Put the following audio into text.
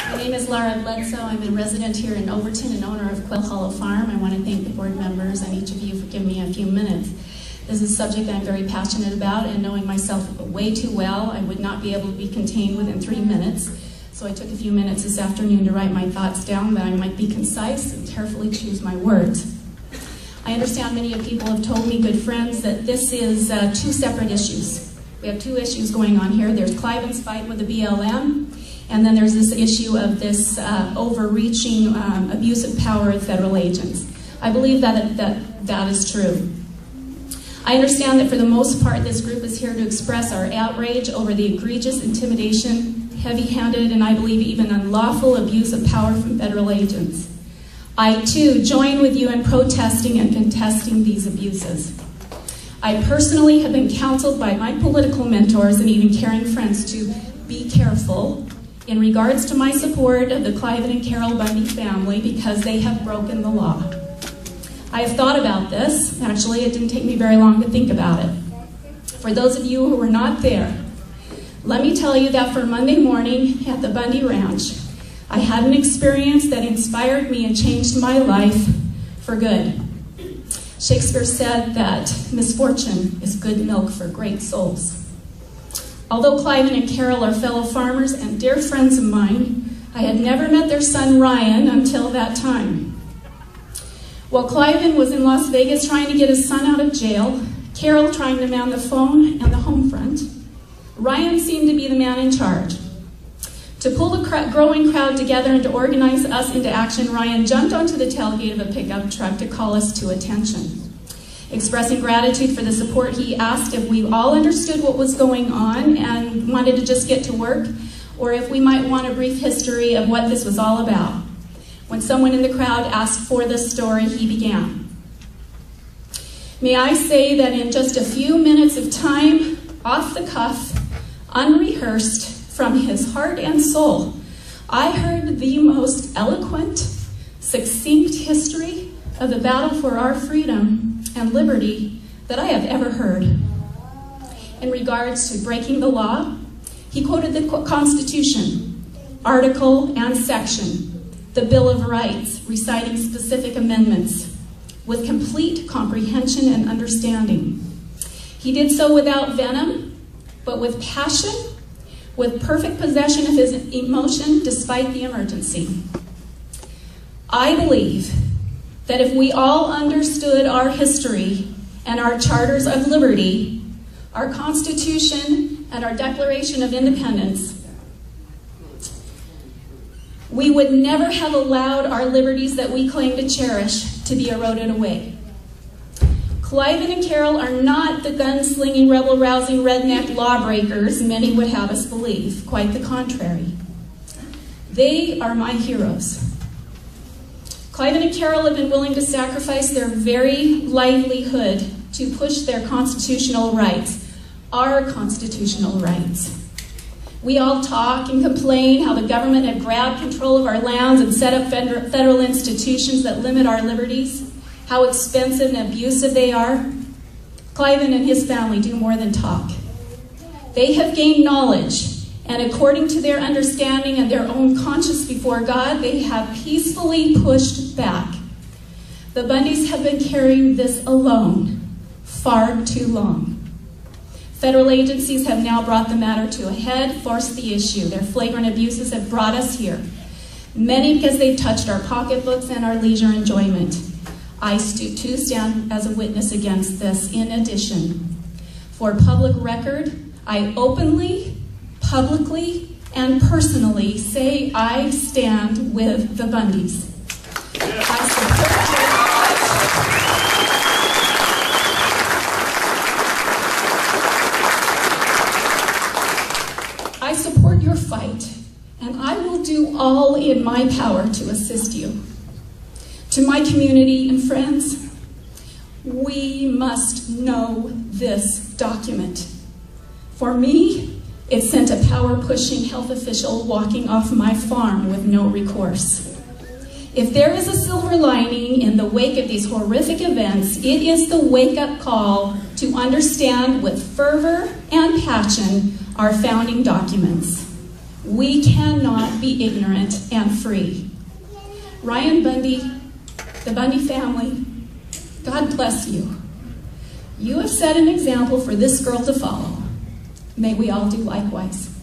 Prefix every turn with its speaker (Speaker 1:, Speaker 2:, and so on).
Speaker 1: My name is Bledsoe. I'm a resident here in Overton and owner of Quail Hollow Farm. I want to thank the board members and each of you for giving me a few minutes. This is a subject I'm very passionate about, and knowing myself way too well, I would not be able to be contained within 3 minutes. So I took a few minutes this afternoon to write my thoughts down, that I might be concise and carefully choose my words. I understand many of people have told me, good friends, that this is two separate issues. We have two issues going on here. There's Cliven's fight with the BLM, and then there's this issue of this overreaching abuse of power of federal agents. I believe that is true. I understand that for the most part, this group is here to express our outrage over the egregious intimidation, heavy-handed, and I believe even unlawful abuse of power from federal agents. I, too, join with you in protesting and contesting these abuses. I personally have been counseled by my political mentors and even caring friends to be careful in regards to my support of the Cliven and Carol Bundy family because they have broken the law. I have thought about this. Actually, it didn't take me very long to think about it. For those of you who were not there, let me tell you that for Monday morning at the Bundy Ranch, I had an experience that inspired me and changed my life for good. Shakespeare said that misfortune is good milk for great souls. Although Cliven and Carol are fellow farmers and dear friends of mine, I had never met their son Ryan until that time. While Cliven was in Las Vegas trying to get his son out of jail, Carol trying to man the phone and the home front, Ryan seemed to be the man in charge. To pull the growing crowd together and to organize us into action, Ryan jumped onto the tailgate of a pickup truck to call us to attention. Expressing gratitude for the support, he asked if we all understood what was going on and wanted to just get to work, or if we might want a brief history of what this was all about. When someone in the crowd asked for the story, he began. May I say that in just a few minutes of time, off the cuff, unrehearsed, from his heart and soul, I heard the most eloquent, succinct history of the battle for our freedom and liberty that I have ever heard. In regards to breaking the law, he quoted the Constitution, article and section, the Bill of Rights, reciting specific amendments, with complete comprehension and understanding. He did so without venom, but with passion, with perfect possession of his emotion despite the emergency. I believe that if we all understood our history and our charters of liberty, our Constitution and our Declaration of Independence, we would never have allowed our liberties that we claim to cherish to be eroded away. Cliven and Carol are not the gun-slinging, rebel-rousing, redneck lawbreakers many would have us believe. Quite the contrary. They are my heroes. Cliven and Carol have been willing to sacrifice their very livelihood to push their constitutional rights, our constitutional rights. We all talk and complain how the government had grabbed control of our lands and set up federal institutions that limit our liberties, how expensive and abusive they are. Cliven and his family do more than talk. They have gained knowledge, and according to their understanding and their own conscience before God, they have peacefully pushed back. The Bundys have been carrying this alone far too long. Federal agencies have now brought the matter to a head, forced the issue. Their flagrant abuses have brought us here. Many because they've touched our pocketbooks and our leisure enjoyment. I too stand as a witness against this. In addition, for public record, I openly, publicly, and personally say I stand with the Bundys. I support your fight, and I will do all in my power to assist you. To my community and friends, we must know this document. For me, it sent a power-pushing health official walking off my farm with no recourse. If there is a silver lining in the wake of these horrific events, it is the wake-up call to understand with fervor and passion our founding documents. We cannot be ignorant and free. Ryan Bundy, the Bundy family, God bless you. You have set an example for this girl to follow. May we all do likewise.